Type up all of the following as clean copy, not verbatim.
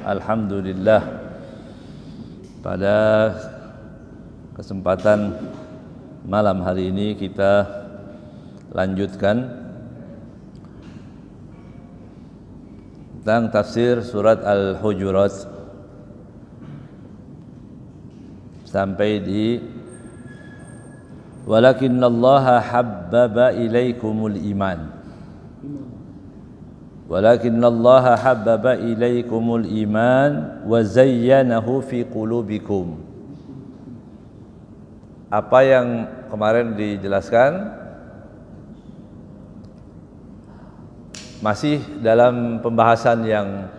Alhamdulillah, pada kesempatan malam hari ini kita lanjutkan tentang tafsir surat Al-Hujurat sampai di walakinnallaha habbaba ilaikumul iman. Walakinnallaha habbaba ilaikumul iman wa zayyanahu fi qulubikum. Apa yang kemarin dijelaskan masih dalam pembahasan yang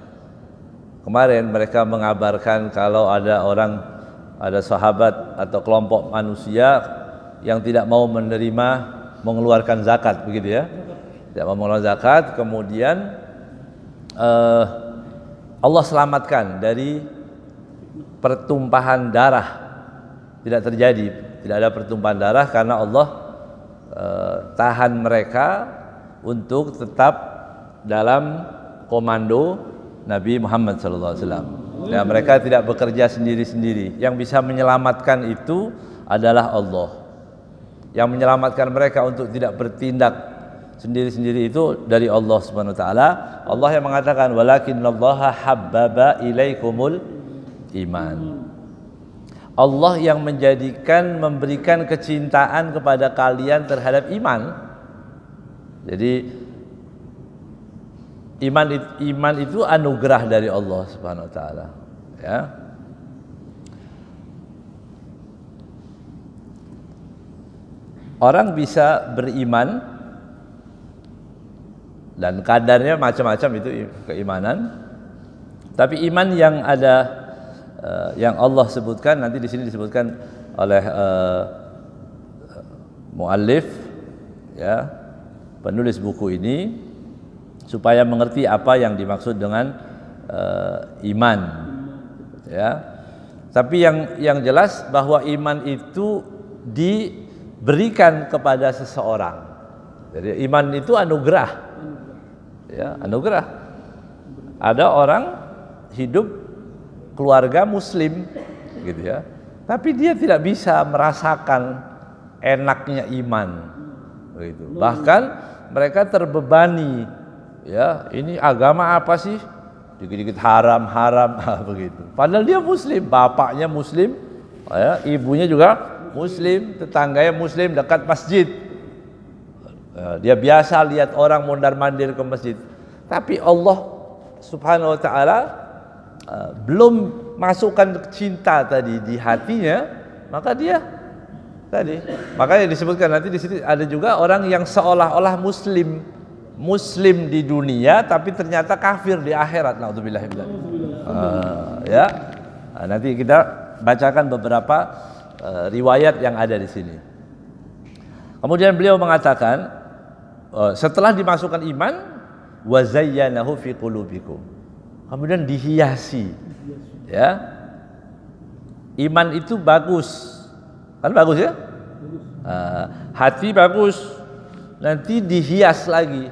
kemarin mereka mengabarkan kalau ada sahabat atau kelompok manusia yang tidak mau menerima mengeluarkan zakat, begitu ya. Tidak mau mengeluarkan zakat, kemudian Allah selamatkan dari pertumpahan darah. Tidak terjadi, tidak ada pertumpahan darah karena Allah tahan mereka untuk tetap dalam komando Nabi Muhammad SAW. Ya, mereka tidak bekerja sendiri-sendiri. Yang bisa menyelamatkan itu adalah Allah. Yang menyelamatkan mereka untuk tidak bertindak sendiri-sendiri itu dari Allah Subhanahu wa taala. Allah yang mengatakan walakinnallaha habbaba ilaikumul iman. Allah yang memberikan kecintaan kepada kalian terhadap iman. Jadi iman itu anugerah dari Allah Subhanahu wa taala, ya. Orang bisa beriman dan kadarnya macam-macam itu keimanan. Tapi iman yang ada yang Allah sebutkan nanti di sini disebutkan oleh muallif, ya, penulis buku ini, supaya mengerti apa yang dimaksud dengan iman, ya. Tapi yang jelas bahwa iman itu diberikan kepada seseorang. Jadi iman itu anugerah. Ya, anugerah. Ada orang hidup keluarga muslim gitu ya, tapi dia tidak bisa merasakan enaknya iman begitu. Bahkan mereka terbebani, ya, ini agama apa sih? Dikit-dikit haram begitu. Padahal dia muslim, bapaknya muslim, ya, ibunya juga muslim, tetangganya muslim, dekat masjid. Dia biasa lihat orang mondar-mandir ke masjid. Tapi Allah Subhanahu wa taala belum masukkan cinta tadi di hatinya, maka dia tadi. Makanya disebutkan nanti di sini ada juga orang yang seolah-olah muslim di dunia tapi ternyata kafir di akhirat. Naudzubillah. Ya. Nanti kita bacakan beberapa riwayat yang ada di sini. Kemudian beliau mengatakan setelah dimasukkan iman, wa zayyanahu fi qulubikum, kemudian dihiasi, ya. Iman itu bagus, kan bagus ya, hati bagus, nanti dihias lagi.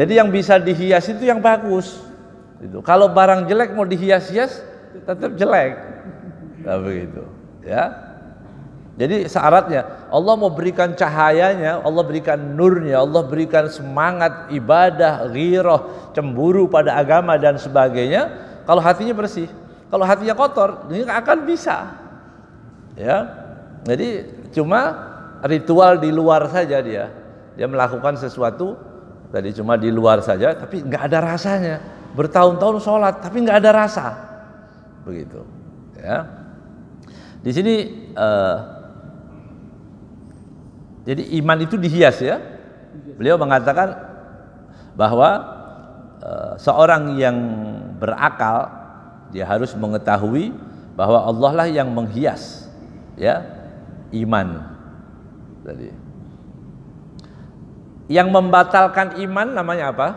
Jadi yang bisa dihias itu yang bagus. Kalau barang jelek mau dihias-hias tetap jelek, nah, begitu, ya. Jadi syaratnya Allah mau berikan cahayanya, Allah berikan nurnya, Allah berikan semangat ibadah, ghirah, cemburu pada agama dan sebagainya. Kalau hatinya bersih, kalau hatinya kotor, ini akan bisa. Ya, jadi cuma ritual di luar saja dia melakukan sesuatu tadi cuma di luar saja, tapi nggak ada rasanya. Bertahun-tahun sholat, tapi nggak ada rasa, begitu. Ya, di sini. Jadi iman itu dihias, ya. Beliau mengatakan bahwa seorang yang berakal dia harus mengetahui bahwa Allah lah yang menghias, ya, iman tadi. Yang membatalkan iman namanya apa?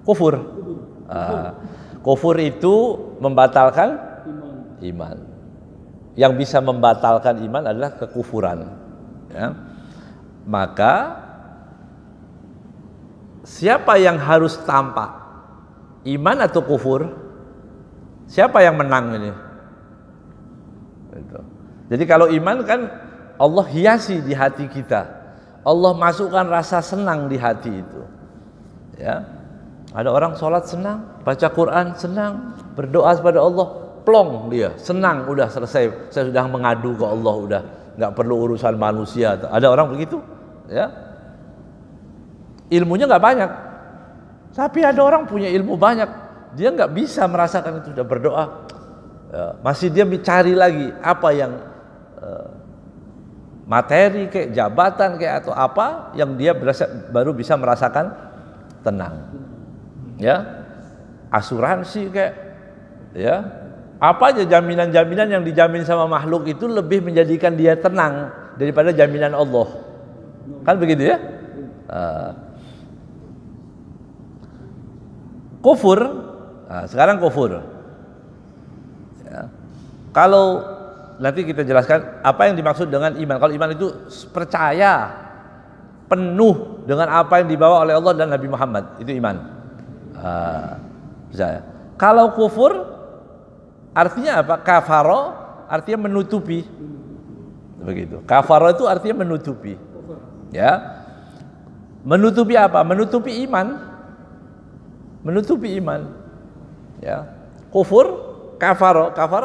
Kufur. Kufur itu membatalkan iman. Yang bisa membatalkan iman adalah kekufuran. Ya. Maka siapa yang harus tampak? Iman atau kufur? Siapa yang menang ini? Gitu. Jadi kalau iman kan Allah hiasi di hati kita. Allah masukkan rasa senang di hati itu. Ya. Ada orang sholat senang, baca Quran senang, berdoa kepada Allah, plong dia, senang, udah selesai. Saya sudah mengadu ke Allah, udah nggak perlu urusan manusia. Ada orang begitu, ya. Ilmunya nggak banyak, tapi ada orang punya ilmu banyak, dia nggak bisa merasakan itu, udah berdoa, ya, masih dia mencari lagi apa yang materi kayak jabatan kayak atau apa yang dia baru bisa merasakan tenang, ya, asuransi kayak, ya, apa aja jaminan-jaminan yang dijamin sama makhluk itu lebih menjadikan dia tenang daripada jaminan Allah, kan begitu ya. Kufur, nah, sekarang kufur, ya. Kalau nanti kita jelaskan apa yang dimaksud dengan iman. Kalau iman itu percaya penuh dengan apa yang dibawa oleh Allah dan Nabi Muhammad, itu iman. Percaya. Kalau kufur artinya apa? Kafaro artinya menutupi. Begitu. Kafaro itu artinya menutupi. Ya. Menutupi apa? Menutupi iman. Menutupi iman. Ya. Kufur, kafaro, kafar,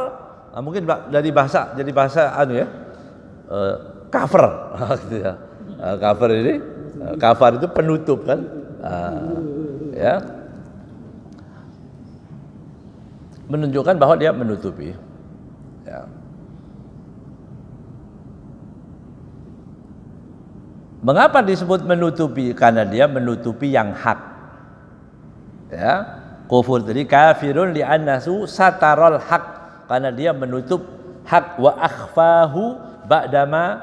nah, mungkin dari bahasa jadi bahasa anu ya. Cover gitu ya. Cover ini, kafar itu penutup kan? Ya. Menunjukkan bahwa dia menutupi. Ya. Mengapa disebut menutupi? Karena dia menutupi yang hak. Ya, kufur tadi kafirun li'annahu satarul haq, karena dia menutup hak, wa akhfahu ba'dama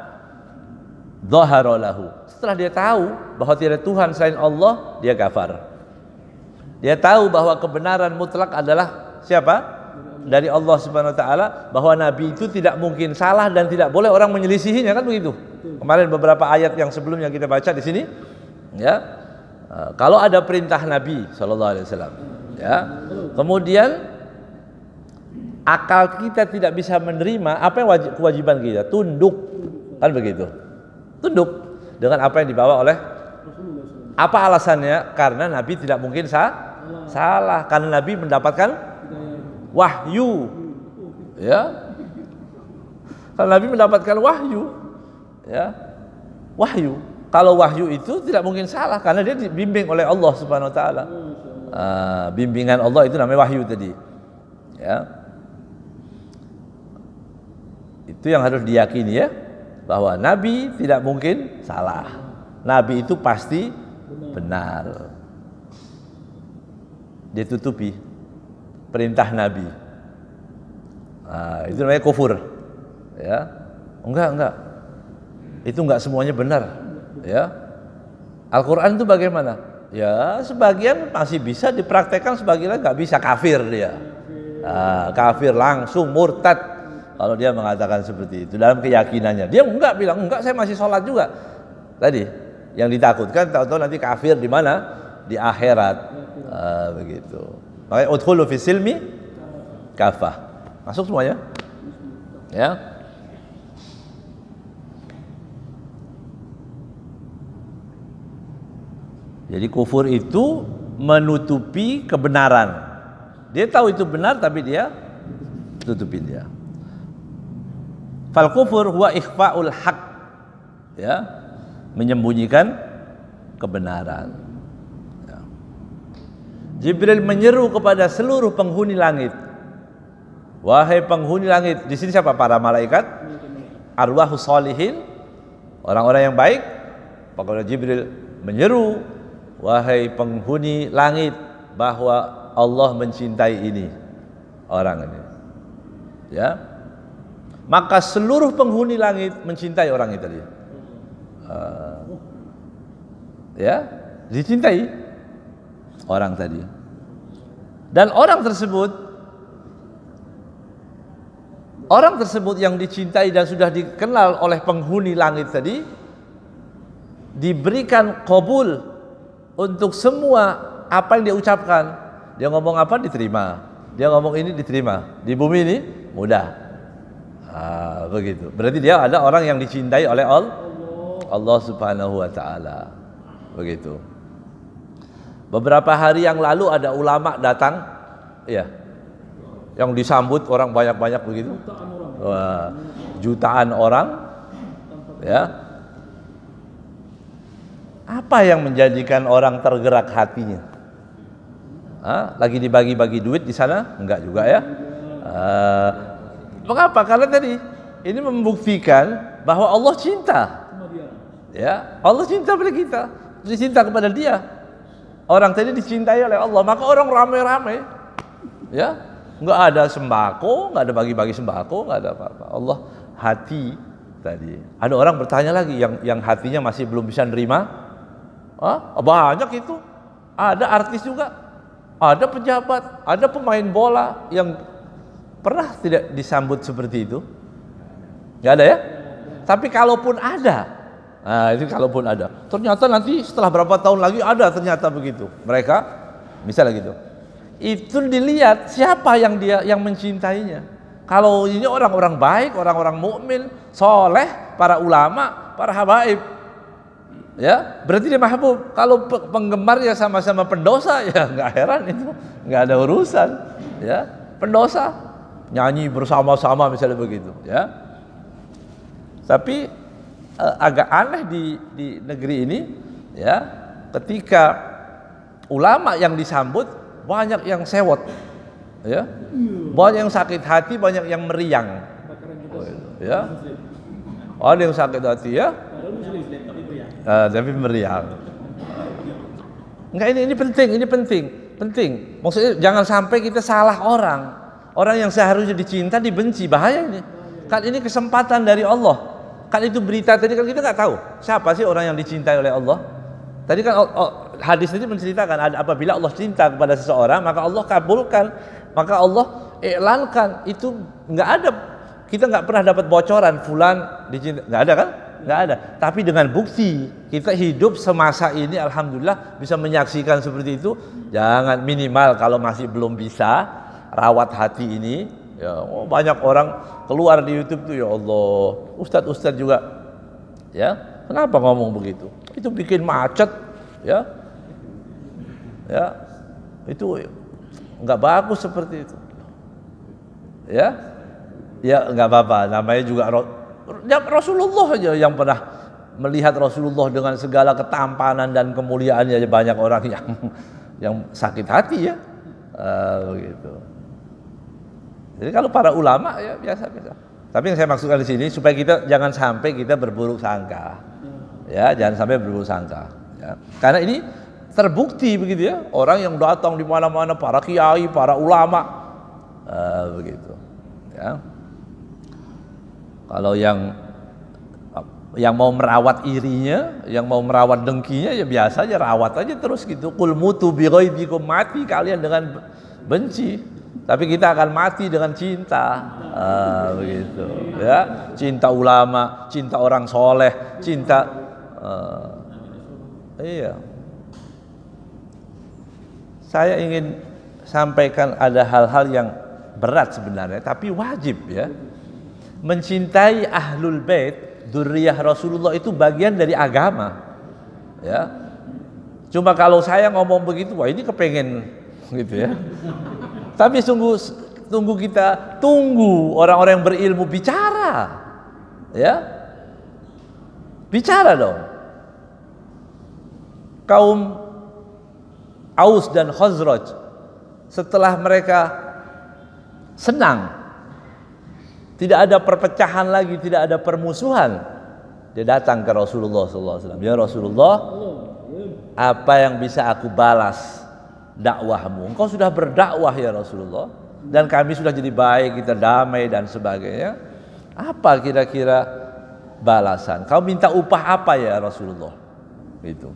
dhahara lahu. Setelah dia tahu bahwa tidak Tuhan selain Allah, dia kafar. Dia tahu bahwa kebenaran mutlak adalah siapa? Dari Allah Subhanahu wa taala, bahwa nabi itu tidak mungkin salah dan tidak boleh orang menyelisihinya, kan begitu. Kemarin beberapa ayat yang sebelumnya kita baca di sini, ya. Kalau ada perintah Nabi Shallallahu Alaihi Wasallam, ya, kemudian akal kita tidak bisa menerima, apa yang kewajiban kita? Tunduk, kan begitu? Tunduk dengan apa yang dibawa oleh. Apa alasannya? Karena Nabi tidak mungkin salah, karena Nabi mendapatkan wahyu, ya. Karena Nabi mendapatkan wahyu, ya, wahyu. Kalau wahyu itu tidak mungkin salah karena dia dibimbing oleh Allah Subhanahu wa taala. Bimbingan Allah itu namanya wahyu tadi. Ya. Itu yang harus diyakini ya, bahwa nabi tidak mungkin salah. Nabi itu pasti benar. Ditutupi perintah nabi. Itu namanya kufur. Ya. Enggak. Itu enggak semuanya benar. Ya, Al-Quran itu bagaimana? Ya, sebagian masih bisa dipraktekkan, sebagian nggak bisa, kafir dia. Kafir langsung, murtad kalau dia mengatakan seperti itu dalam keyakinannya. Dia enggak bilang, enggak, saya masih sholat juga. Tadi yang ditakutkan tahu-tahu nanti kafir di mana? Di akhirat. Begitu. Makanya udkhulu fis silmi kafah. Masuk semuanya. Ya. Jadi kufur itu menutupi kebenaran. Dia tahu itu benar tapi dia tutupin dia. Fal kufur huwa ikhfa'ul haq. Ya, menyembunyikan kebenaran. Ya. Jibril menyeru kepada seluruh penghuni langit. Wahai penghuni langit, di sini siapa? Para malaikat, arwahus sholihin, orang-orang yang baik. Pokoknya Jibril menyeru, wahai penghuni langit, bahwa Allah mencintai ini, orang ini. Ya. Maka seluruh penghuni langit mencintai orang itu tadi. Ya, dicintai orang tadi. Dan orang tersebut yang dicintai dan sudah dikenal oleh penghuni langit tadi, diberikan qabul untuk semua apa yang dia ucapkan. Dia ngomong apa diterima, dia ngomong ini diterima. Di bumi ini mudah. Begitu. Berarti dia ada orang yang dicintai oleh Allah Subhanahu wa taala. Begitu. Beberapa hari yang lalu ada ulama datang, ya, yang disambut orang banyak-banyak begitu. Wah, jutaan orang, ya. Apa yang menjadikan orang tergerak hatinya? Lagi dibagi-bagi duit di sana? Enggak juga ya. Mengapa? Karena tadi ini membuktikan bahwa Allah cinta. Ya, Allah cinta pada kita, cinta kepada Dia. Orang tadi dicintai oleh Allah, maka orang ramai-ramai. Ya, enggak ada sembako, enggak ada bagi-bagi sembako, enggak ada apa-apa. Allah hati tadi. Ada orang bertanya lagi yang hatinya masih belum bisa nerima. Banyak itu. Ada artis juga, ada pejabat, ada pemain bola yang pernah tidak disambut seperti itu? Nggak ada ya? Tapi kalaupun ada, itu kalaupun ada, ternyata nanti setelah berapa tahun lagi ada ternyata begitu. Mereka, misalnya gitu, itu dilihat siapa yang mencintainya. Kalau ini orang-orang baik, orang-orang mukmin, soleh, para ulama, para habaib, ya berarti dia mahbub. Kalau penggemarnya sama-sama pendosa, ya nggak heran itu, nggak ada urusan, ya pendosa. Nyanyi bersama-sama misalnya begitu, ya. Tapi agak aneh di negeri ini, ya, ketika ulama yang disambut banyak yang sewot, ya, banyak yang sakit hati, banyak yang meriang, ya. Ada yang sakit hati, ya, tapi meriang. Enggak, ini penting. Maksudnya jangan sampai kita salah orang. Orang yang seharusnya dicinta dibenci, bahaya ini. Kan ini kesempatan dari Allah. Kan itu berita tadi kan kita nggak tahu siapa sih orang yang dicintai oleh Allah. Tadi kan hadis ini menceritakan apabila Allah cinta kepada seseorang maka Allah kabulkan, maka Allah iklankan. Itu nggak ada, kita nggak pernah dapat bocoran fulan dicintai, nggak ada kan? Nggak ada. Tapi dengan bukti kita hidup semasa ini, alhamdulillah bisa menyaksikan seperti itu. Jangan, minimal kalau masih belum bisa rawat hati ini, ya, banyak orang keluar di YouTube tuh, ya Allah, ustadz juga, ya, kenapa ngomong begitu? Itu bikin macet, ya, itu nggak bagus seperti itu, ya nggak apa-apa, namanya juga Rasulullah aja yang pernah melihat Rasulullah dengan segala ketampanan dan kemuliaannya, banyak orang yang sakit hati, ya, begitu. Jadi kalau para ulama ya biasa-biasa. Tapi yang saya maksudkan di sini supaya kita jangan sampai kita berburuk sangka. Ya, jangan sampai berburuk sangka, ya. Karena ini terbukti begitu, ya. Orang yang datang di mana-mana, para kiai, para ulama, begitu. Ya. Kalau yang mau merawat irinya, yang mau merawat dengkinya, ya biasa aja, rawat aja terus gitu. Qul mutu bi ghaibikum, mati kalian dengan benci. Tapi kita akan mati dengan cinta, begitu, ya. Cinta ulama, cinta orang soleh, cinta, iya. Saya ingin sampaikan ada hal-hal yang berat sebenarnya, tapi wajib, ya. Mencintai ahlul bait, dzurriyyah Rasulullah itu bagian dari agama, ya. Cuma kalau saya ngomong begitu, wah ini kepengen, gitu, ya. Tapi tunggu orang-orang yang berilmu bicara, ya, bicara dong. Kaum Aus dan Khazraj setelah mereka senang, tidak ada perpecahan lagi, tidak ada permusuhan, dia datang ke Rasulullah SAW. Ya Rasulullah, apa yang bisa aku balas dakwahmu? Engkau sudah berdakwah ya Rasulullah, dan kami sudah jadi baik, kita damai dan sebagainya. Apa kira-kira balasan? Kau minta upah apa ya Rasulullah? Gitu.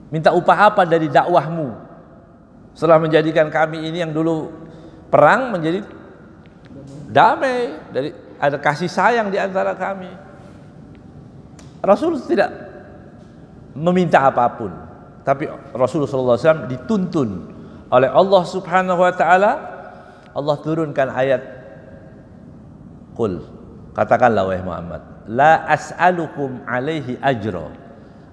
Minta upah apa dari dakwahmu? Setelah menjadikan kami ini yang dulu perang menjadi damai, dari ada kasih sayang di antara kami. Rasul tidak meminta apapun, tapi Rasulullah SAW dituntun oleh Allah Subhanahu wa taala. Allah turunkan ayat, Qul, katakanlah wahai Muhammad, la as'alukum alaihi ajra.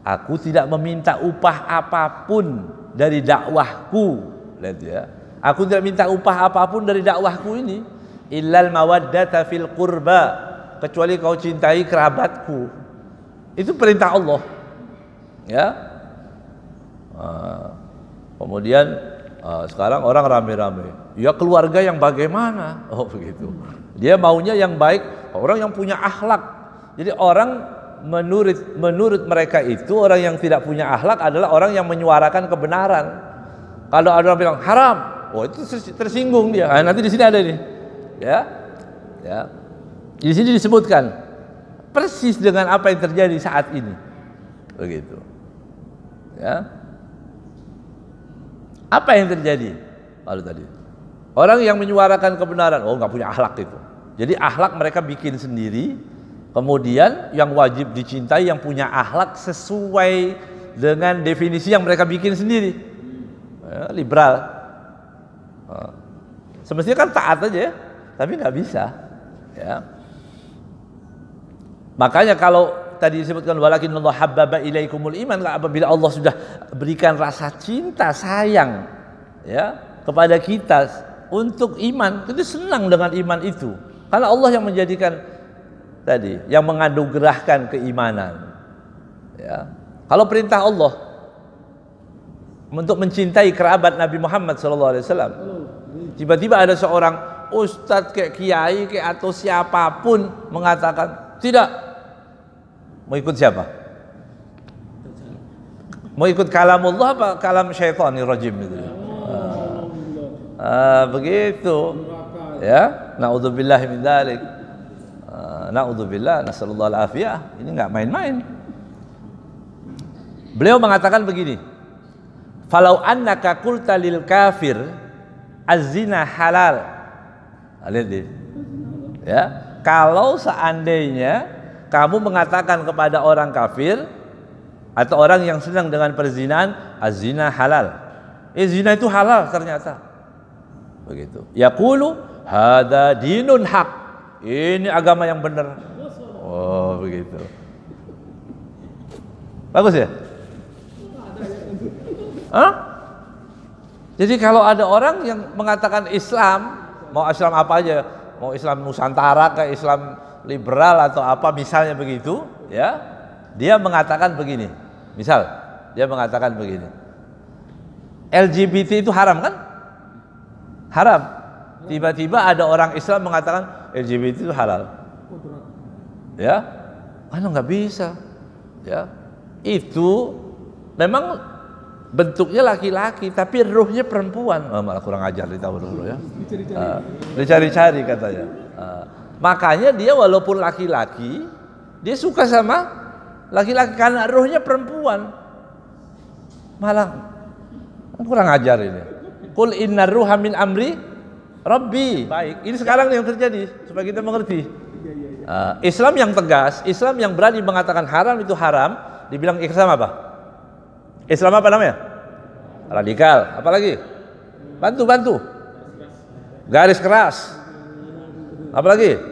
Aku tidak meminta upah apapun dari dakwahku. Lihat ya. Aku tidak minta upah apapun dari dakwahku ini, illal mawaddata fil qurba, kecuali kau cintai kerabatku. Itu perintah Allah. Ya. Kemudian sekarang orang rame-rame, ya keluarga yang bagaimana? Oh begitu. Dia maunya yang baik, orang yang punya akhlak. Jadi orang menurut mereka itu orang yang tidak punya akhlak adalah orang yang menyuarakan kebenaran. Kalau ada orang bilang haram, oh itu tersinggung dia. Nah, nanti di sini ada nih, ya, ya. Di sini disebutkan persis dengan apa yang terjadi saat ini, begitu. Ya. Apa yang terjadi? Lalu tadi orang yang menyuarakan kebenaran, oh nggak punya akhlak itu. Jadi akhlak mereka bikin sendiri. Kemudian yang wajib dicintai yang punya akhlak sesuai dengan definisi yang mereka bikin sendiri. Ya, liberal. Semestinya kan taat aja, tapi nggak bisa. Ya. Makanya kalau tadi disebutkan walakinallahu habbaba ilaikumul iman, apabila Allah sudah berikan rasa cinta sayang ya kepada kita untuk iman, kita senang dengan iman itu. Karena Allah yang menjadikan tadi, yang menganugerahkan keimanan. Ya. Kalau perintah Allah untuk mencintai kerabat Nabi Muhammad SAW, tiba-tiba ada seorang ustadz kayak kiai kayak atau siapapun mengatakan tidak, mau ikut siapa? Mau ikut kalamullah apa kalam syaitanir rajim itu? Begitu. Ya, naudzubillah min dzalik. Naudzubillah, nasallallahu alafiyah. Ini enggak main-main. Beliau mengatakan begini, falau annaka qulta lil kafir az-zina halal. Lihat deh. Ya, kalau seandainya kamu mengatakan kepada orang kafir atau orang yang senang dengan perzinahan, az-zina halal. Zina itu halal ternyata. Begitu. Yaqulu hada dinun haq. Ini agama yang benar. Oh, begitu. Bagus ya? Hah? Jadi kalau ada orang yang mengatakan Islam, mau Islam apa aja, mau Islam Nusantara kayak Islam liberal atau apa misalnya begitu, ya, dia mengatakan begini. Misal, dia mengatakan begini. LGBT itu haram kan? Haram. Tiba-tiba ada orang Islam mengatakan LGBT itu halal. Ya, kan nggak bisa. Ya, itu memang bentuknya laki-laki tapi ruhnya perempuan. Malah kurang ajar dulu ya. Dicari-cari katanya. Makanya dia walaupun laki-laki, dia suka sama laki-laki karena ruhnya perempuan. Malah kurang ajar ini. Qul innar ruha min amri Rabbi. Baik, ini sekarang yang terjadi supaya kita mengerti. Islam yang tegas, Islam yang berani mengatakan haram itu haram, dibilang Islam apa? Islam apa namanya? Radikal. Apalagi? Bantu. Garis keras. Apalagi?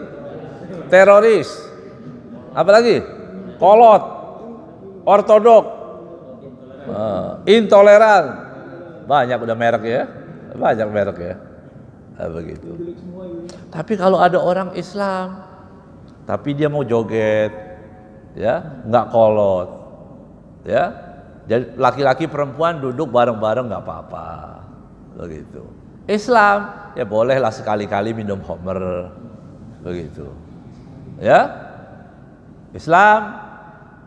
Teroris. Apalagi? Kolot. Ortodok. Intoleran. Banyak udah merek ya. Banyak merek ya. Begitu. Tapi kalau ada orang Islam, tapi dia mau joget, ya, nggak kolot, ya, jadi laki-laki perempuan duduk bareng-bareng nggak apa-apa, begitu. Islam, ya bolehlah sekali-kali minum khamr, begitu, ya. Islam,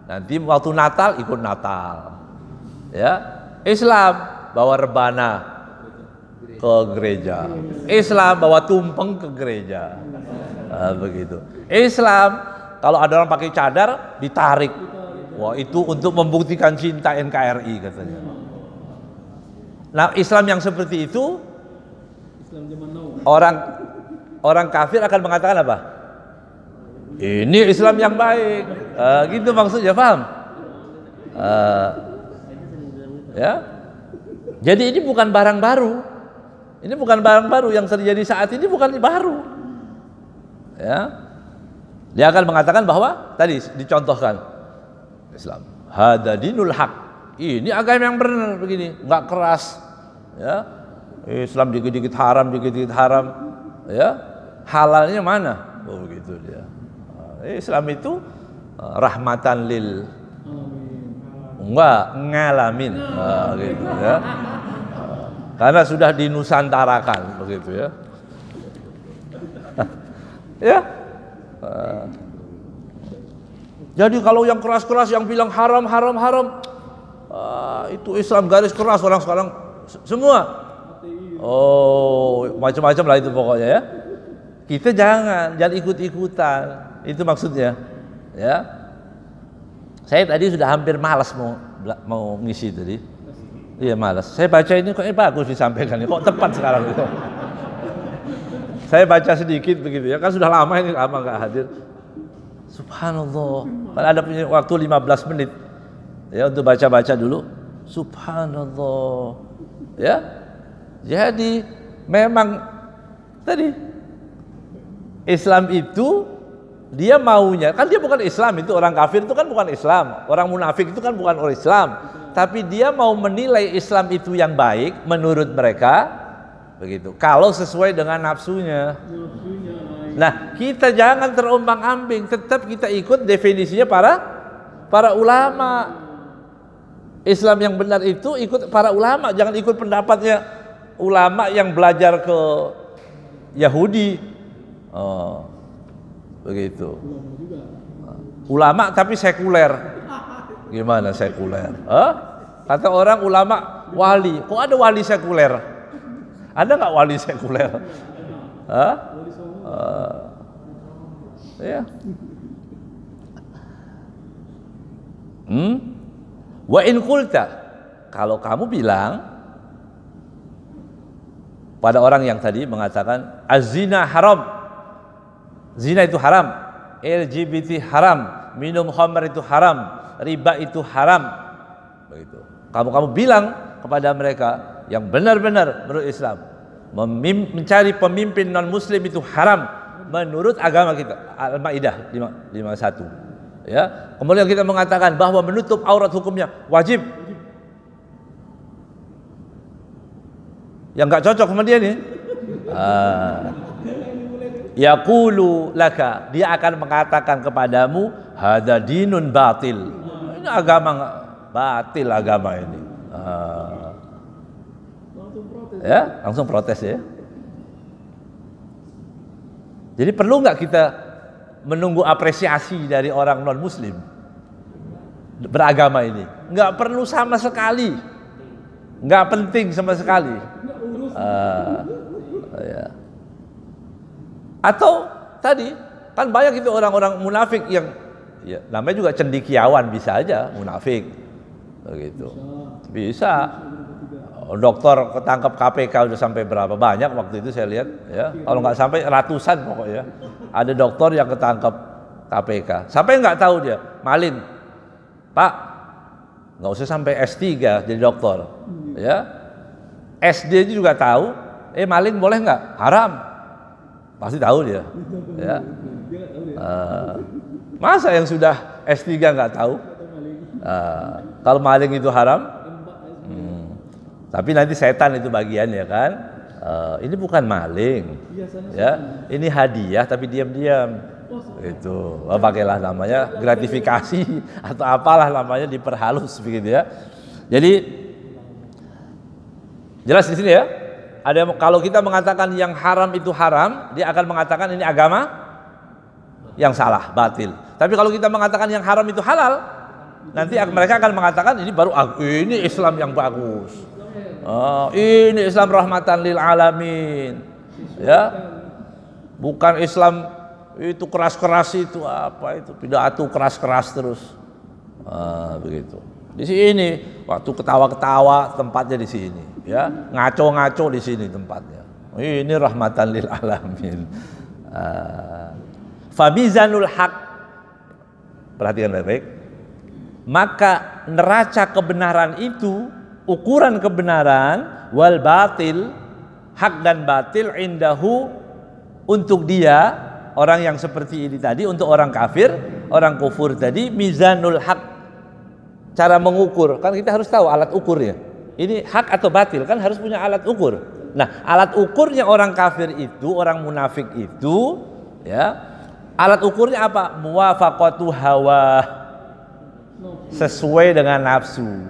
nanti waktu Natal ikut Natal, ya. Islam bawa rebana ke gereja, Islam bawa tumpeng ke gereja, begitu. Islam kalau ada orang pakai cadar ditarik, wah itu untuk membuktikan cinta NKRI katanya. Nah, Islam yang seperti itu, Islam zaman now. orang kafir akan mengatakan apa? Ini Islam yang baik. Gitu maksudnya, paham? Ya. Jadi ini bukan barang baru. Ini bukan barang baru yang terjadi saat ini, bukan baru. Ya. Dia akan mengatakan bahwa tadi dicontohkan Islam. Hada dinul haq. Ini agama yang benar begini, enggak keras. Ya. Islam dikit-dikit haram, dikit-dikit haram. Ya. Halalnya mana? Oh begitu dia. Islam itu rahmatan lil ngalamin. Gitu ya. Karena sudah dinusantarakan begitu ya. Ya. Jadi kalau yang keras-keras yang bilang haram itu Islam garis keras orang sekarang semua. Oh, macam-macam lah itu pokoknya ya. Kita jangan ikut-ikutan. Itu maksudnya. Ya. Saya tadi sudah hampir malas mau ngisi tadi. Iya malas. Saya baca ini kok bagus disampaikan ini. Kok tepat sekarang itu. Saya baca sedikit begitu ya. Kan sudah lama ini nggak hadir. Subhanallah. Kan ada punya waktu 15 menit. Ya untuk baca-baca dulu. Subhanallah. Ya. Jadi memang tadi Islam itu dia maunya, kan dia bukan Islam, itu orang kafir itu kan bukan Islam, orang munafik itu kan bukan orang Islam, tapi dia mau menilai Islam itu yang baik menurut mereka, begitu. Kalau sesuai dengan nafsunya. Nah, kita jangan terombang-ambing, tetap kita ikut definisinya para ulama. Islam yang benar itu ikut para ulama, jangan ikut pendapatnya ulama yang belajar ke Yahudi. Oh. Begitu. Ulama tapi sekuler. Gimana sekuler? Kata orang ulama wali. Kok ada wali sekuler? Ada nggak wali sekuler? Ya. Wa in qulta, kalau kamu bilang pada orang yang tadi mengatakan az-zina haram. Zina itu haram, LGBT haram, minum khamr itu haram, riba itu haram. Begitu. Kamu bilang kepada mereka yang benar-benar menurut Islam, mencari pemimpin non muslim itu haram menurut agama kita. Al-Maidah 51. Ya. Kemudian kita mengatakan bahwa menutup aurat hukumnya wajib. Yang enggak cocok sama dia nih. Yaqulu laka, dia akan mengatakan kepadamu hada dinun batil. Ini agama batil agama ini. Ya, langsung protes ya. Jadi perlu nggak kita menunggu apresiasi dari orang non muslim beragama ini? Nggak perlu sama sekali. Nggak penting sama sekali. Ya. Atau tadi kan banyak itu orang-orang munafik yang ya, namanya juga cendekiawan, bisa aja munafik begitu. Bisa. Dokter ketangkep KPK udah sampai berapa banyak waktu itu saya lihat ya. Kalau nggak sampai ratusan pokoknya. Ada dokter yang ketangkep KPK. Sampai nggak tahu dia maling. Pak, nggak usah sampai S3 jadi dokter. Ya. SD juga tahu, maling boleh nggak? Haram. Pasti tahu dia, ya. Masa yang sudah S3 nggak tahu? Kalau maling itu haram? Tapi nanti setan itu bagiannya kan. Ini bukan maling, ya. Ini hadiah tapi diam-diam. Itu, pakailah namanya gratifikasi atau apalah namanya, diperhalus begitu ya. Jadi jelas di sini ya. Ada kalau kita mengatakan yang haram itu haram, dia akan mengatakan ini agama yang salah, batil. Tapi kalau kita mengatakan yang haram itu halal, nanti mereka akan mengatakan ini baru ini Islam yang bagus. Ini Islam rahmatan lil alamin. Ya. Bukan Islam itu keras-keras itu apa itu, pidato keras-keras terus. Begitu. Di sini waktu ketawa-ketawa tempatnya di sini, ya. Ngaco-ngaco di sini tempatnya. Ini rahmatan lil alamin. Famizanul haq. Perhatikan baik-baik. Maka neraca kebenaran itu, ukuran kebenaran, wal batil, hak dan batil indahu, untuk dia, orang yang seperti ini tadi, untuk orang kafir, orang kufur tadi, mizanul haq. Cara mengukur, kan kita harus tahu alat ukurnya. Ini hak atau batil, kan harus punya alat ukur. Nah, alat ukurnya orang kafir itu, orang munafik itu, ya, alat ukurnya apa? Muwafaqatu hawa, sesuai dengan nafsu.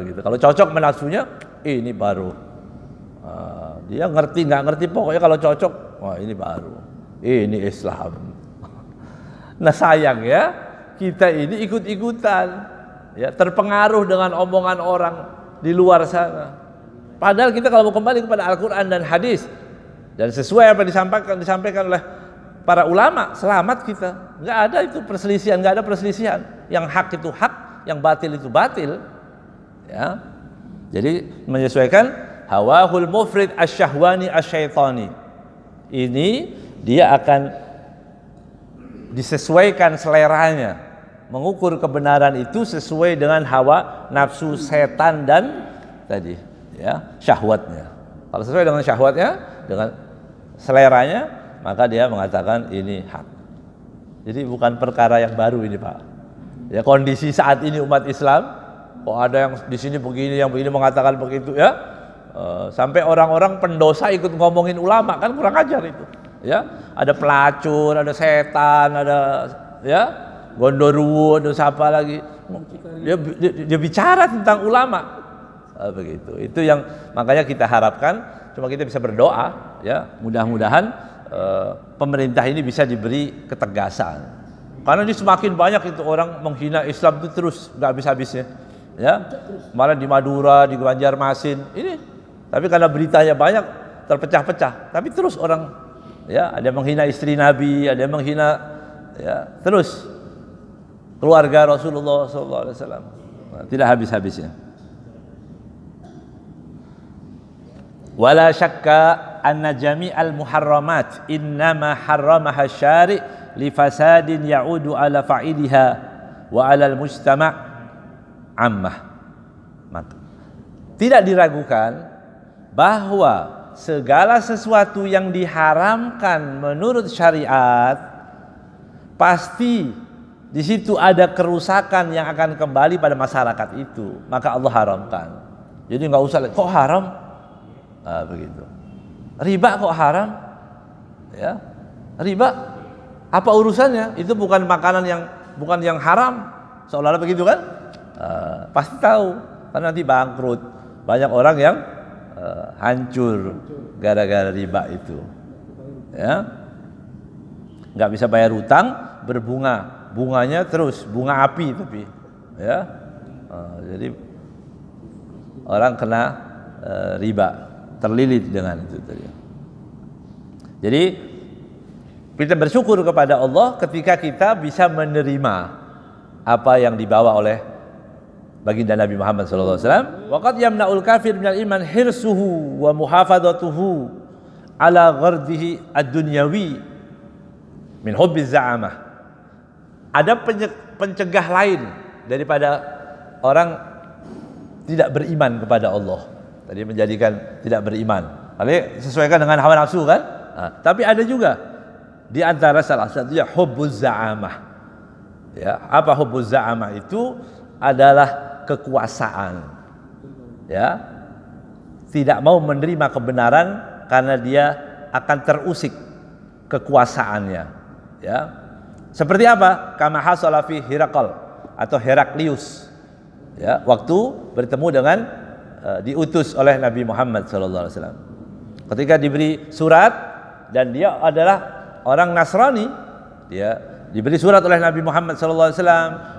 Gitu. Kalau cocok sama nafsunya, ini baru. Dia ngerti nggak ngerti, pokoknya kalau cocok, wah ini baru. Ini Islam. Nah sayang ya, kita ini ikut-ikutan. Ya, terpengaruh dengan omongan orang di luar sana. Padahal kita kalau mau kembali kepada Al-Quran dan hadis dan sesuai apa yang disampaikan oleh para ulama, selamat kita. Nggak ada itu perselisihan, nggak ada perselisihan. Yang hak itu hak, yang batil itu batil. Ya, jadi menyesuaikan hawahul mufrid asyahwani asyaitani. Ini dia akan disesuaikan seleranya. Mengukur kebenaran itu sesuai dengan hawa nafsu setan dan tadi, ya, syahwatnya. Kalau sesuai dengan syahwatnya, dengan seleranya, maka dia mengatakan ini hak. Jadi bukan perkara yang baru ini, Pak. Ya, kondisi saat ini umat Islam, kok ada yang di sini begini, yang begini mengatakan begitu, ya. Sampai orang-orang pendosa ikut ngomongin ulama, kan kurang ajar itu. Ya, ada pelacur, ada setan, ada, ya, Gondoruo, ada siapa lagi, dia bicara tentang ulama, begitu. Itu yang makanya kita harapkan, cuma kita bisa berdoa, ya, mudah-mudahan pemerintah ini bisa diberi ketegasan. Karena ini semakin banyak itu orang menghina Islam itu terus nggak habis-habisnya, ya. Malah di Madura, di Banjarmasin ini, tapi karena beritanya banyak terpecah-pecah, tapi terus orang, ya, ada yang menghina istri Nabi, ada yang menghina, ya, terus keluarga Rasulullah SAW. Nah, tidak habis-habisnya. Wala syakka anna jami'al muharramat innama harramaha syari' li fasadin ya'udu ala fa'iliha wa ala al-mujtama' ammah. Maka tidak diragukan bahwa segala sesuatu yang diharamkan menurut syariat pasti di situ ada kerusakan yang akan kembali pada masyarakat itu, maka Allah haramkan. Jadi nggak usah kok haram, begitu. Riba kok haram, ya? Riba apa urusannya? Itu bukan makanan bukan yang haram, seolah-olah begitu kan? Pasti tahu, karena nanti bangkrut. Banyak orang yang hancur gara-gara riba itu, ya. Nggak bisa bayar hutang, berbunga. Bunganya terus bunga api, tapi, ya, jadi orang kena riba, terlilit dengan itu tadi. Jadi kita bersyukur kepada Allah ketika kita bisa menerima apa yang dibawa oleh baginda Nabi Muhammad SAW. Waqad yamna'ul kafir minal iman hirsuhu wa muhafadatuhu ala ghardihi ad-dunyawi min hubbiz za'amah. Ada pencegah lain daripada orang tidak beriman kepada Allah. Tadi menjadikan tidak beriman. Kali sesuaikan dengan hawa nafsu kan? Tapi ada juga di antara salah satunya hubbuz za'amah. Ya, apa hubbuz za'amah itu? Adalah kekuasaan. Ya. Tidak mau menerima kebenaran karena dia akan terusik kekuasaannya. Ya. Seperti apa? Kama hasala fi Hirakal atau Heraklius. Ya, waktu bertemu dengan diutus oleh Nabi Muhammad SAW. Ketika diberi surat dan dia adalah orang Nasrani, dia diberi surat oleh Nabi Muhammad SAW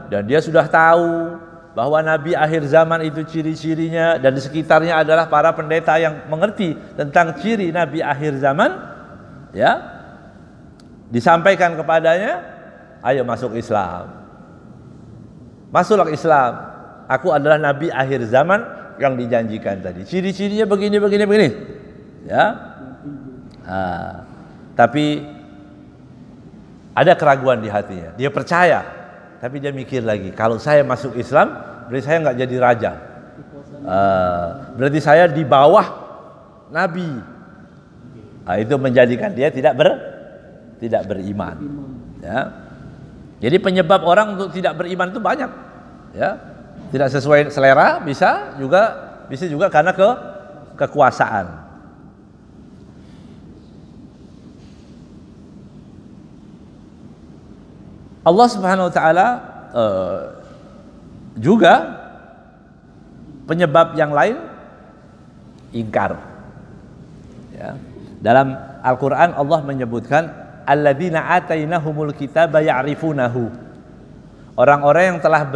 dan dia sudah tahu bahwa Nabi akhir zaman itu ciri-cirinya dan di sekitarnya adalah para pendeta yang mengerti tentang ciri Nabi akhir zaman, ya, disampaikan kepadanya, ayo masuk Islam. Masuklah Islam. aku adalah nabi akhir zaman yang dijanjikan tadi. Ciri-cirinya begini. Ya. Tapi ada keraguan di hatinya. Dia percaya, tapi dia mikir lagi, kalau saya masuk Islam, berarti saya nggak jadi raja. Berarti saya di bawah nabi. Itu menjadikan dia tidak beriman. Ya. Jadi penyebab orang untuk tidak beriman itu banyak. Ya. Tidak sesuai selera, bisa juga karena kekuasaan. Allah Subhanahu wa taala juga penyebab yang lain ingkar. Ya. Dalam Al-Qur'an Allah menyebutkan alladzina atainahumul kitaba ya'rifunahu. Orang-orang yang telah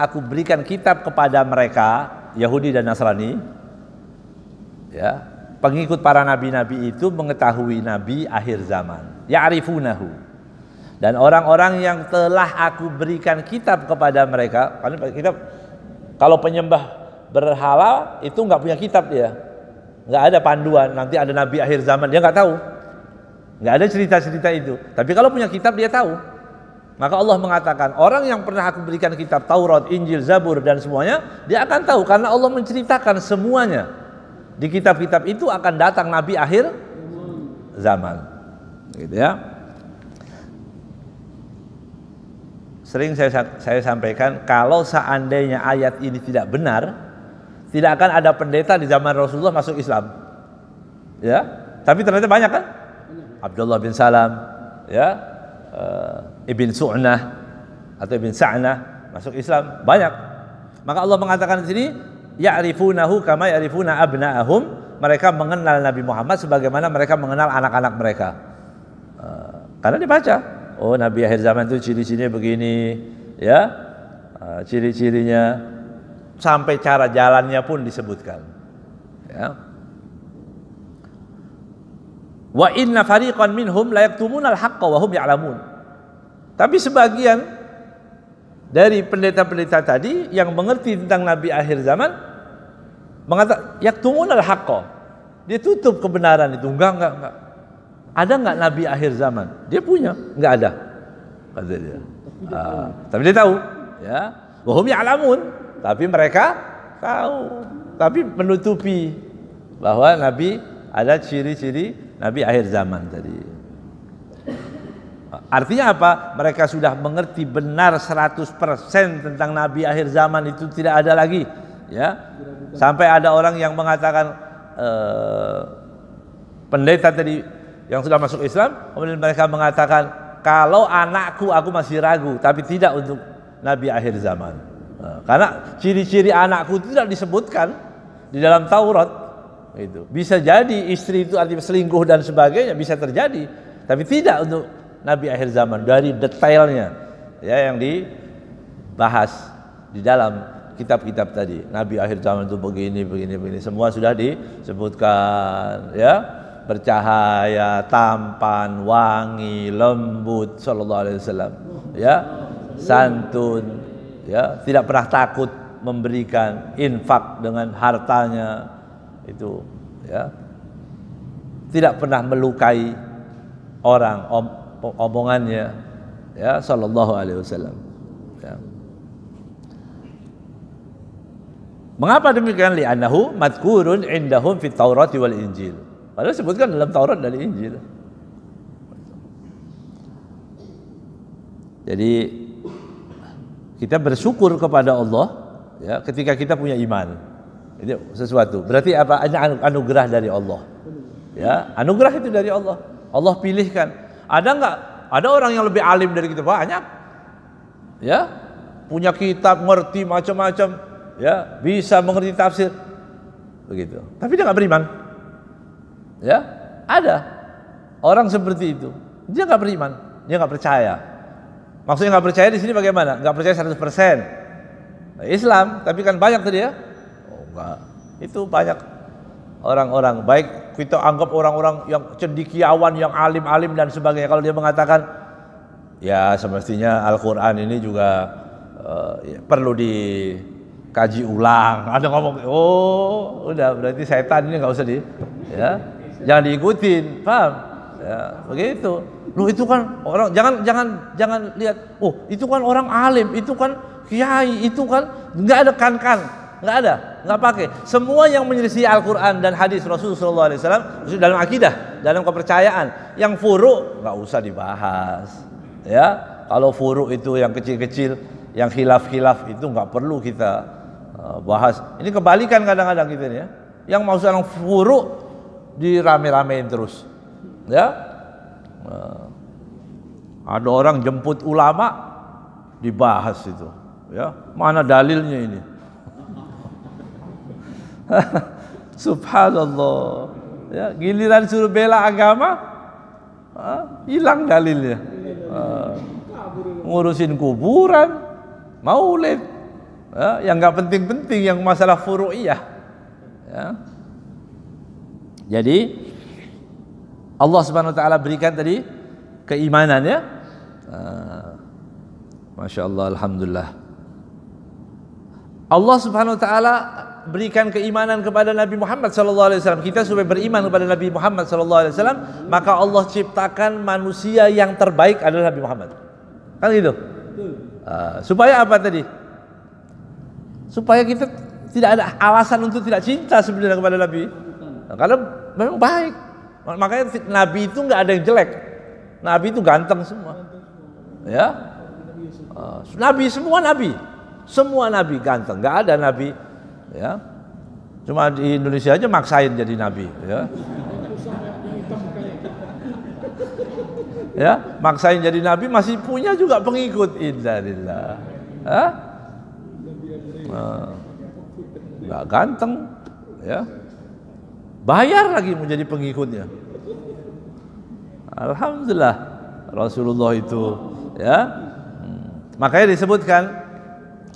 aku berikan kitab kepada mereka, Yahudi dan Nasrani, ya, pengikut para nabi-nabi itu mengetahui nabi akhir zaman, ya'rifunahu. Dan orang-orang yang telah aku berikan kitab kepada mereka, karena kitab, kalau penyembah berhala itu nggak punya kitab dia, nggak ada panduan, nanti ada nabi akhir zaman dia nggak tahu, nggak ada cerita-cerita itu. Tapi kalau punya kitab dia tahu. Maka Allah mengatakan orang yang pernah aku berikan kitab Taurat, Injil, Zabur dan semuanya, dia akan tahu karena Allah menceritakan semuanya. Di kitab-kitab itu akan datang nabi akhir zaman. Gitu ya. Sering saya sampaikan, kalau seandainya ayat ini tidak benar, tidak akan ada pendeta di zaman Rasulullah masuk Islam. Ya, tapi ternyata banyak kan? Abdullah bin Salam, ya, Ibn Su'nah atau Ibn Sa'nah masuk Islam, banyak. Maka Allah mengatakan di sini, ya'rifunahu kama ya'rifuna abna'ahum, mereka mengenal Nabi Muhammad sebagaimana mereka mengenal anak-anak mereka. Karena dibaca, oh Nabi akhir zaman itu ciri-cirinya begini, ya, ciri-cirinya sampai cara jalannya pun disebutkan. Ya. Wa inna fariqan minhum la yaktumunal haqqa wa hum ya'lamun. Tapi sebagian dari pendeta-pendeta tadi yang mengerti tentang Nabi akhir zaman mengatakan yaktumunal haqqa. Dia tutup kebenaran itu. Enggak. Ada enggak Nabi akhir zaman? Dia punya, enggak ada. Kata dia. Tapi dia tahu, ya. Wa hum ya'lamun. Tapi mereka tahu, tapi menutupi bahwa Nabi ada ciri-ciri Nabi akhir zaman tadi. Artinya apa? Mereka sudah mengerti benar 100% tentang Nabi akhir zaman itu tidak ada lagi, ya. Sampai ada orang yang mengatakan pendeta tadi yang sudah masuk Islam, kemudian mereka mengatakan kalau anakku aku masih ragu, tapi tidak untuk Nabi akhir zaman. Karena ciri-ciri anakku itu tidak disebutkan di dalam Taurat. Itu bisa jadi istri itu artinya selingkuh dan sebagainya, bisa terjadi, tapi tidak untuk Nabi akhir zaman dari detailnya, ya, yang dibahas di dalam kitab-kitab tadi. Nabi akhir zaman itu begini semua sudah disebutkan, ya, bercahaya, tampan, wangi, lembut, sallallahu alaihi wasallam, ya, santun, ya, tidak pernah takut memberikan infak dengan hartanya. Itu, ya, tidak pernah melukai orang omongannya, ya, sallallahu alaihi wasallam, ya. Mengapa demikian? Li'annahu madhkurun indahum fit Taurat wal Injil. Padahal disebutkan dalam Taurat dan Injil. Jadi kita bersyukur kepada Allah, ya, ketika kita punya iman. Itu sesuatu. Berarti apa? Anugerah dari Allah. Ya, anugerah itu dari Allah. Allah pilihkan. Ada enggak? Ada orang yang lebih alim dari kita? Banyak. Ya, punya kitab, ngerti macam-macam, ya, bisa mengerti tafsir. Begitu. Tapi dia enggak beriman. Ya, ada orang seperti itu. Dia enggak beriman, dia enggak percaya. Maksudnya enggak percaya di sini bagaimana? Enggak percaya 100%. Islam, tapi kan banyak tadi, ya. Itu banyak orang-orang baik kita anggap orang-orang yang cendekiawan, yang alim-alim dan sebagainya. Kalau dia mengatakan ya semestinya Al-Quran ini juga perlu dikaji ulang. Ada ngomong, oh udah berarti setan ini nggak usah ya, jangan diikutin, paham? Ya, begitu. Lu itu kan orang, jangan lihat, oh itu kan orang alim, itu kan kiai, itu kan nggak ada kan, nggak ada, nggak pakai. Semua yang menyelisih Al-Quran dan hadis Rasulullah SAW dalam akidah, dalam kepercayaan, yang furu nggak usah dibahas. Ya, kalau furu itu yang kecil-kecil, yang khilaf-khilaf itu nggak perlu kita bahas. Ini kebalikan kadang-kadang kita ya, yang mau seorang furu dirame-ramein terus. Ya, ada orang jemput ulama dibahas itu. Ya, mana dalilnya ini? Subhanallah. Ya, giliran suruh bela agama, hilang dalilnya. Ngurusin kuburan, maulid, yang nggak penting-penting, yang masalah furu'iyah. Ya. Jadi Allah Subhanahu wa taala berikan tadi keimanan ya. Masya Allah, alhamdulillah. Allah Subhanahu wa taala berikan keimanan kepada Nabi Muhammad sallallahu alaihi wasallam. Kita supaya beriman kepada Nabi Muhammad sallallahu alaihi wasallam, maka Allah ciptakan manusia yang terbaik adalah Nabi Muhammad. Kan gitu? Supaya apa tadi? Supaya kita tidak ada alasan untuk tidak cinta sebenarnya kepada Nabi. Karena memang baik. Makanya Nabi itu nggak ada yang jelek. Nabi itu ganteng semua. Ya. Nabi semua nabi ganteng. Nggak ada nabi. Ya. Cuma di Indonesia aja maksain jadi nabi. Ya. Ya, maksain jadi nabi, masih punya juga pengikut. Innalillah. Hah? Nggak ganteng. Ya. Bayar lagi menjadi pengikutnya. Alhamdulillah Rasulullah itu ya. Makanya disebutkan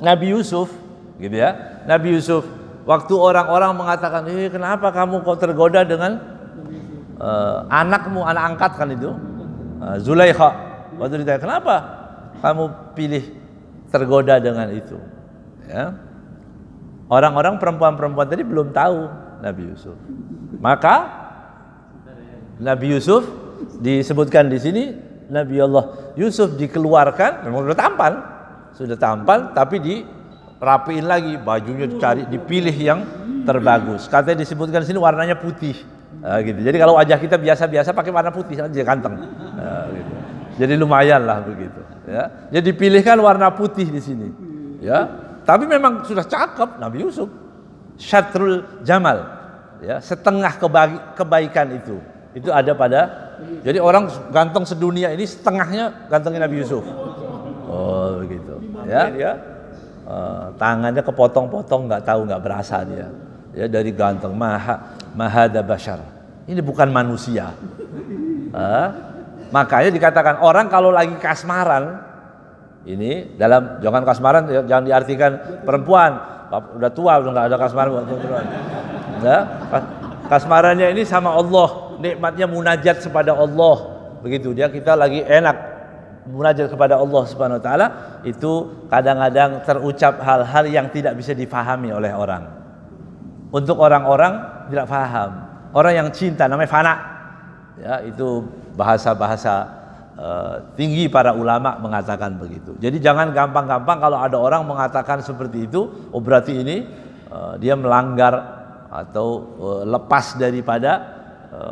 Nabi Yusuf gitu ya. Nabi Yusuf waktu orang-orang mengatakan, kenapa kamu kok tergoda dengan anakmu, anak angkat kan itu, Zulaikha. Waktu ditanya, kenapa kamu pilih tergoda dengan itu? Ya. Orang-orang perempuan-perempuan tadi belum tahu Nabi Yusuf. Maka Nabi Yusuf disebutkan di sini, Nabi Allah Yusuf dikeluarkan, memang sudah tampan, tapi dirapiin lagi, bajunya dicari, dipilih yang terbagus. Katanya disebutkan di sini warnanya putih, gitu. Jadi kalau wajah kita biasa-biasa pakai warna putih aja ganteng, gitu. Jadi lumayan lah begitu. Ya. Jadi dipilihkan warna putih di sini, ya. Tapi memang sudah cakep Nabi Yusuf, syatrul jamal. Ya, setengah kebaikan itu ada pada, jadi orang ganteng sedunia ini setengahnya gantengnya Nabi Yusuf. Oh begitu ya, tangannya kepotong-potong, nggak tahu, nggak berasa dia ya, dari ganteng. Mahada bashar, ini bukan manusia. Makanya dikatakan orang kalau lagi kasmaran, ini dalam, jangan kasmaran, jangan diartikan perempuan udah tua udah nggak ada kasmaran. Ya, kasmarannya ini sama Allah, nikmatnya munajat kepada Allah, begitu dia, kita lagi enak munajat kepada Allah Subhanahu wa taala, itu kadang-kadang terucap hal-hal yang tidak bisa difahami oleh orang. Untuk orang-orang tidak paham, orang yang cinta namanya fana. Ya, itu bahasa-bahasa tinggi para ulama mengatakan begitu. Jadi jangan gampang-gampang kalau ada orang mengatakan seperti itu, oh berarti ini dia melanggar atau lepas daripada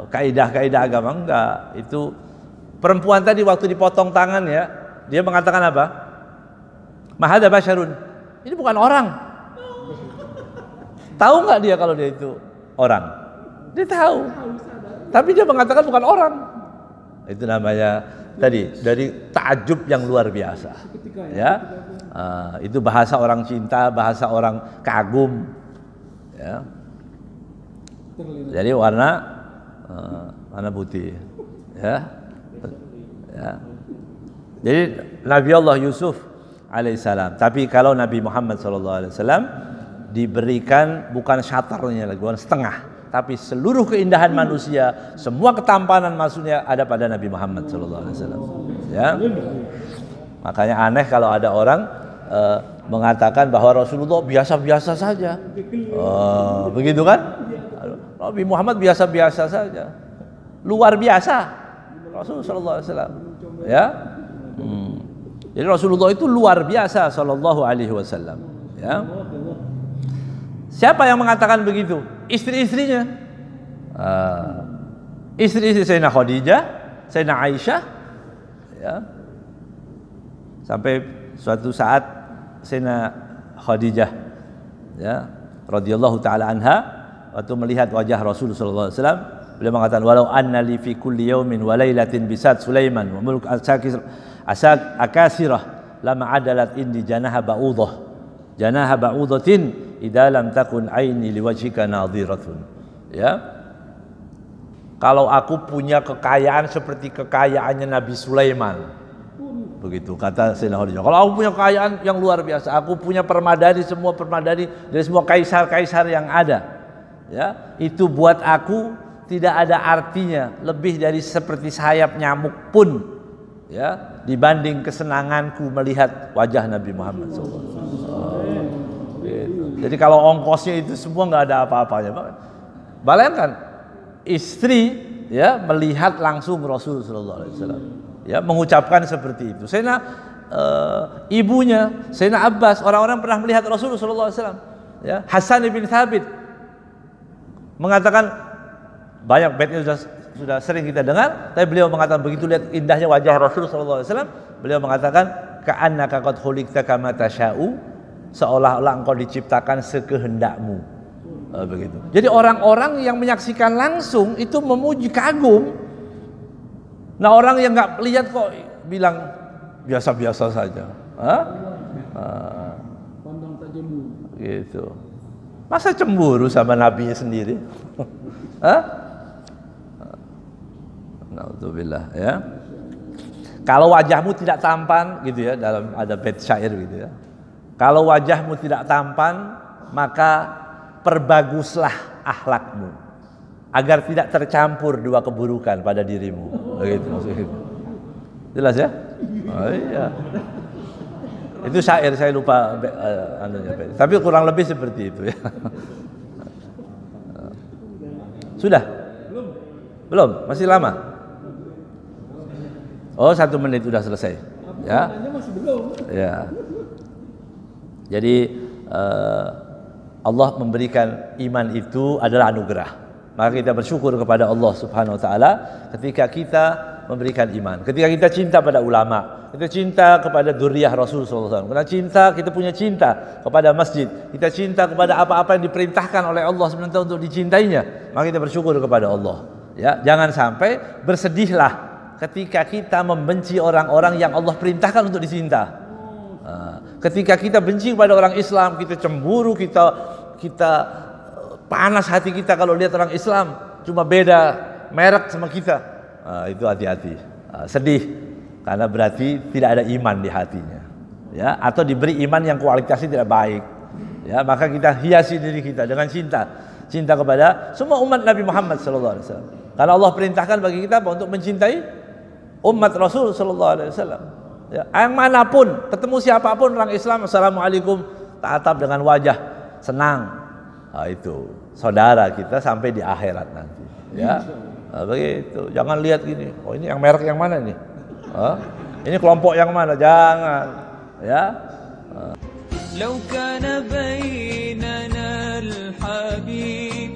kaidah-kaidah agama. Enggak. Itu perempuan tadi waktu dipotong tangan ya, dia mengatakan apa? Mahada basyarun, ini bukan orang. Tahu nggak dia kalau dia itu orang? Dia tahu, tapi dia mengatakan bukan orang. Itu namanya tadi dari takjub yang luar biasa. Ya, itu bahasa orang cinta, bahasa orang kagum. Ya. Jadi warna putih, ya. Jadi Nabi Allah Yusuf alaihissalam. Tapi kalau Nabi Muhammad SAW diberikan bukan syatarnya lagi, bukan setengah, tapi seluruh keindahan manusia, semua ketampanan maksudnya ada pada Nabi Muhammad SAW. Ya. Makanya aneh kalau ada orang mengatakan bahwa Rasulullah biasa-biasa saja. Begitu kan? Nabi Muhammad biasa-biasa saja. Luar biasa Rasulullah sallallahu alaihi wasallam. Ya. Jadi Rasulullah itu luar biasa sallallahu alaihi wasallam, ya. Siapa yang mengatakan begitu? Istri-istrinya. Istri-istri Sayyidina Khadijah, Sayyidina Aisyah, ya. Sampai suatu saat Sayyidina Khadijah, ya, radhiyallahu taala anha, waktu melihat wajah Rasul sallallahu alaihi wasallam, beliau mengatakan, walau anna li fi kulli yawmin wa lailatin bisat Sulaiman wa mulk akasirah lama adalat indi janaha ba'udatin idza lam takun aini liwajhika nadhiratun. Ya. Kalau aku punya kekayaan seperti kekayaannya Nabi Sulaiman, begitu kata Sayyidina Khadijah. Kalau aku punya kekayaan yang luar biasa, aku punya permadani, semua permadani dari semua kaisar-kaisar yang ada, ya, itu buat aku tidak ada artinya lebih dari seperti sayap nyamuk pun, ya, dibanding kesenanganku melihat wajah Nabi Muhammad SAW. Jadi kalau ongkosnya itu semua nggak ada apa-apanya. Bayangkan istri, ya, melihat langsung Rasul Sallallahu Alaihi Wasallam, ya, mengucapkan seperti itu. Sayyidina ibunya Sayyidina Abbas, orang-orang pernah melihat Rasul Sallallahu Alaihi Wasallam. Ya, Hasan bin Thabit mengatakan, banyak baitnya sudah sering kita dengar, tapi beliau mengatakan begitu lihat indahnya wajah Rasul sallallahu alaihi wasallam, beliau mengatakan ka'annaka qad khuliqta kama tasya'u, seolah-olah engkau diciptakan sekehendakmu. Begitu. Jadi orang-orang yang menyaksikan langsung itu memuji, kagum. Nah, orang yang enggak lihat kok bilang biasa-biasa saja. Pandang tak cemburu. Gitu. Masa cemburu sama nabinya sendiri? Na'udzubillah, ya. Kalau wajahmu tidak tampan, gitu ya, dalam ada bait syair gitu ya. Kalau wajahmu tidak tampan, maka perbaguslah akhlakmu agar tidak tercampur dua keburukan pada dirimu. Begitu maksudnya. Jelas ya? Oh iya. Itu syair, saya lupa anunya. Tapi kurang lebih seperti itu ya. Sudah? Belum? Masih lama? Oh, 1 menit sudah selesai. Ya. Masih belum. Ya. Jadi Allah memberikan iman itu adalah anugerah. Maka kita bersyukur kepada Allah Subhanahu wa taala ketika kita memberikan iman. Ketika kita cinta pada ulama, kita cinta kepada dzurriyyah Rasul sallallahu alaihi wasallam. Kita punya cinta kepada masjid, kita cinta kepada apa-apa yang diperintahkan oleh Allah SWT untuk dicintainya. Maka kita bersyukur kepada Allah. Ya, jangan sampai bersedihlah ketika kita membenci orang-orang yang Allah perintahkan untuk dicinta. Ketika kita benci kepada orang Islam, kita cemburu, kita panas hati kita kalau lihat orang Islam cuma beda merek sama kita. Itu hati-hati. Sedih karena berarti tidak ada iman di hatinya. Ya, atau diberi iman yang kualitasnya tidak baik. Ya, maka kita hiasi diri kita dengan cinta kepada semua umat Nabi Muhammad sallallahu alaihi wasallam. Karena Allah perintahkan bagi kita untuk mencintai umat Rasul sallallahu alaihi wasallam. Ya, yang manapun, ketemu siapapun orang Islam, assalamualaikum, tatap dengan wajah senang. Itu saudara kita sampai di akhirat nanti. Ya, begitu. Jangan lihat gini. Oh, ini yang merek yang mana nih? Ini kelompok yang mana? Jangan. Ya. لو كان بيننا الحبيب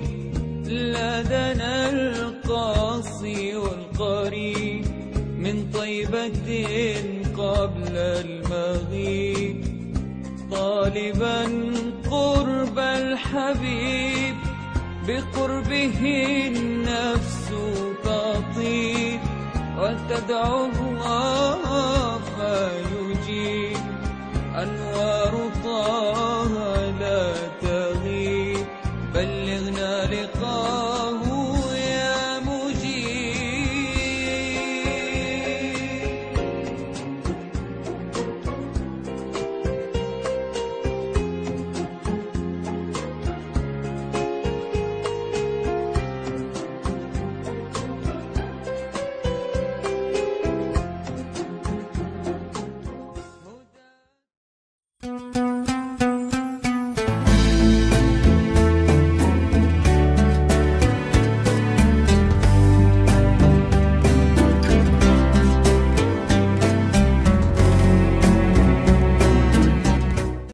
لدنا القاصي والقريب من طيبة قبل المغيب طالبا قرب الحبيب بقربه النفس تطيب وتدعو الله